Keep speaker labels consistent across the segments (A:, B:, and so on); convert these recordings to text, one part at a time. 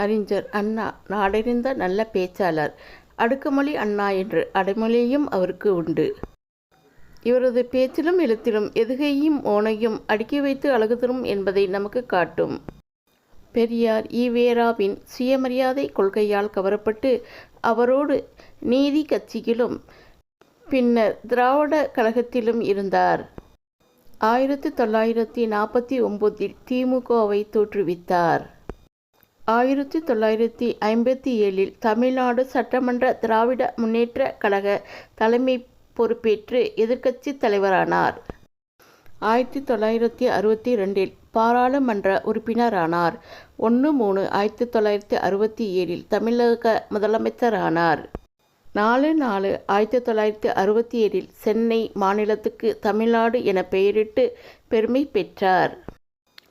A: அறிஞர் அண்ணா நாடறிந்த நல்ல பேச்சாளர். அடுக்குமொழி அண்ணா என்று அடைமொழியும் அவருக்கு உண்டு. இவரது பேச்சிலும் எழுத்திலும் எதுகையும் ஓனையும் அடுக்கி வைத்து அழகு தரும் என்பதை நமக்கு காட்டும். பெரியார் ஈவேராவின் சுயமரியாதை கொள்கையால் கவரப்பட்டு அவரோடு நீதி கட்சியிலும் பின்னர் திராவிட கழகத்திலும் இருந்தார். 1949 திமுகவை தோற்றுவித்தார். 1957 தமிழ்நாடு சட்டமன்ற திராவிட முன்னேற்ற கழக தலைமை பொறுப்பேற்று எதிர்க்கட்சி தலைவரானார். 1962 பாராளுமன்ற உறுப்பினரானார். 1/3/1967 தமிழக முதலமைச்சரானார். 4/4/1967 சென்னை மாநிலத்துக்கு தமிழ்நாடு என பெயரிட்டு பெருமை பெற்றார்.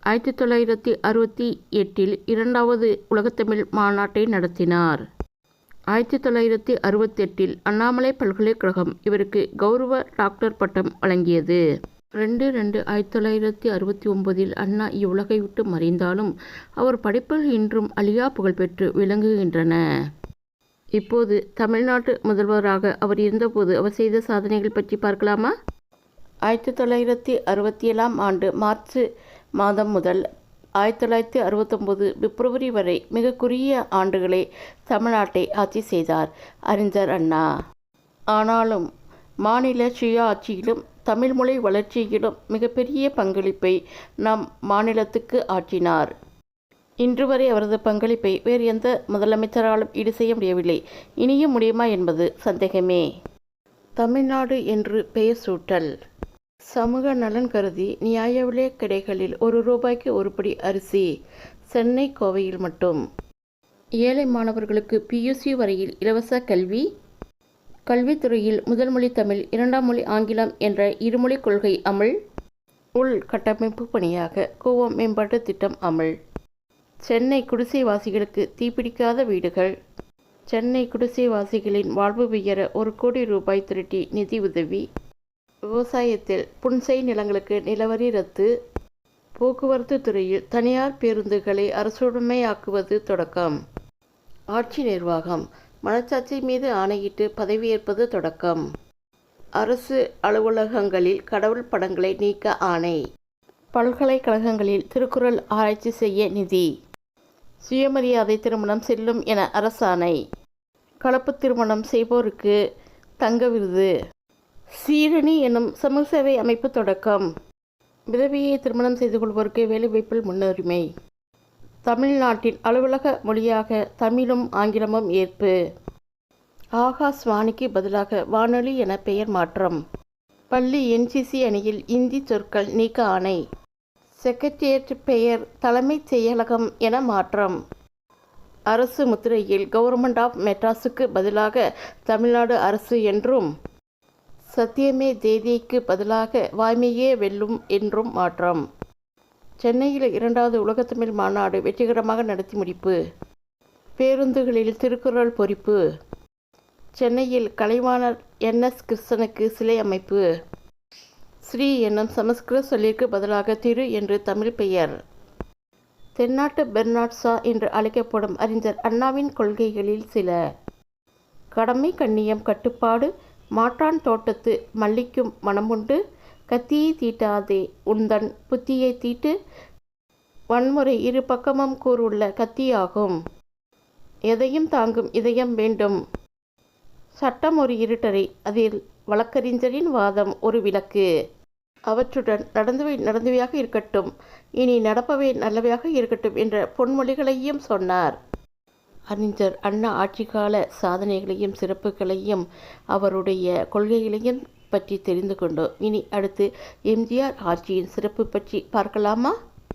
A: 1968 இரண்டாவது உலகத்தமிழ் மாநாட்டை நடத்தினார். 1968 அண்ணாமலை பல்கலைக்கழகம் இவருக்கு கௌரவ டாக்டர் பட்டம் வழங்கியது. 2/2/1969 அண்ணா இவ்வுலகை விட்டு மறைந்தாலும் அவர் படைப்புகள் இன்றும் அழியா புகழ் பெற்று விளங்குகின்றன. இப்போது தமிழ்நாட்டு முதல்வராக அவர் இருந்தபோது அவர் செய்த சாதனைகள் பற்றி பார்க்கலாமா? 1967 ஆண்டு மார்ச் மாதம் முதல் 1969 பிப்ரவரி வரை மிக குறுகிய ஆண்டுகளே தமிழ்நாட்டை ஆட்சி செய்தார் அறிஞர் அண்ணா. ஆனாலும் மாநில சுய ஆட்சியிலும் தமிழ்மொழி வளர்ச்சியிலும் மிகப்பெரிய பங்களிப்பை நம் மாநிலத்துக்கு ஆற்றினார். இன்று வரை அவரது பங்களிப்பை வேறு எந்த முதலமைச்சராலும் ஈடு செய்ய முடியவில்லை. இனியும் முடியுமா என்பது சந்தேகமே. தமிழ்நாடு என்று பெயர் சூட்டல். சமூக நலன் கருதி நியாய விலை கடைகளில் ₹1 ஒரு படி அரிசி. சென்னை கோவையில் மட்டும். ஏழை மாணவர்களுக்கு PUC வரையில் இலவச கல்வி. கல்வித்துறையில் முதல் மொழி தமிழ், இரண்டாம் மொழி ஆங்கிலம் என்ற இருமொழி கொள்கை அமல். உள்கட்டமைப்பு பணியாக கூவம் மேம்பாட்டு திட்டம் அமல். சென்னை குடிசைவாசிகளுக்கு தீப்பிடிக்காத வீடுகள். சென்னை குடிசைவாசிகளின் வாழ்வு உயர ₹1 கோடி திரட்டி நிதி உதவி. விவசாயத்தில் புன்செய் நிலங்களுக்கு நிலவரி ரத்து. போக்குவரத்து துறையில் தனியார் பேருந்துகளை அரசுடைமையாக்குவது தொடக்கம். ஆட்சி நிர்வாகம் மனச்சாட்சி மீது ஆணையிட்டு பதவியேற்பது தொடக்கம். அரசு அலுவலகங்களில் கடவுள் படங்களை நீக்க ஆணை. பல்கலைக்கழகங்களில் திருக்குறள் ஆராய்ச்சி செய்ய நிதி. சுயமரியாதை திருமணம் செல்லும் என அரசாணை. கலப்பு திருமணம் செய்வோருக்கு தங்க விருது. சீரணி எனும் சமூக சேவை அமைப்பு தொடக்கம். விதவையை திருமணம் செய்து கொள்வோருக்கு வேலைவாய்ப்பில் முன்னுரிமை. தமிழ்நாட்டின் அலுவலக மொழியாக தமிழும் ஆங்கிலமும் ஏற்பு. ஆகாஷ்வாணிக்கு பதிலாக வானொலி என பெயர் மாற்றம். பள்ளி NCC அணியில் இந்தி சொற்கள் நீக்க ஆணை. செக்ரட்டேரியட் பெயர் தலைமைச் செயலகம் என மாற்றம். அரசு முத்திரையில் கவர்மெண்ட் ஆஃப் மெட்ராஸுக்கு பதிலாக தமிழ்நாடு அரசு என்றும் சத்தியமே ஜெயதேக்கு பதிலாக வாய்மையே வெல்லும் என்றும் மாற்றம். சென்னையில் இரண்டாவது உலகத்தமிழ் மாநாடு வெற்றிகரமாக நடத்தி முடிப்பு. பேருந்துகளில் திருக்குறள் பொறிப்பு. சென்னையில் கலைவாணர் NS கிருஷ்ணனுக்கு சிலை அமைப்பு. ஸ்ரீ என்னும் சமஸ்கிருத சொல்லிற்கு பதிலாக திரு என்று தமிழ் பெயர். தென்னாட்டு பெர்னாட் ஷா என்று அழைக்கப்படும் அறிஞர் அண்ணாவின் கொள்கைகளில் சில. கடமை கண்ணியம் கட்டுப்பாடு. மாற்றான் தோட்டத்து மல்லிக்கும் மனமுண்டு. கத்தியை தீட்டாதே உந்தன் புத்தியை தீட்டு. வன்முறை இரு பக்கமும் கூறுள்ள கத்தியாகும். எதையும் தாங்கும் இதயம் வேண்டும். சட்டம் ஒரு இருட்டறை, அதில் வழக்கறிஞரின் வாதம் ஒரு விளக்கு. அவற்றுடன் நடந்தவை நடந்தவையாக இருக்கட்டும், இனி நடப்பவை நல்லவையாக இருக்கட்டும் என்ற பொன்மொழிகளையும் சொன்னார். அறிஞர் அண்ணா ஆட்சிக்கால சாதனைகளையும் சிறப்புகளையும் அவருடைய கொள்கைகளையும் பற்றி தெரிந்து கொண்டோம். இனி அடுத்து MGR ஆட்சியின் சிறப்பு பற்றி பார்க்கலாமா?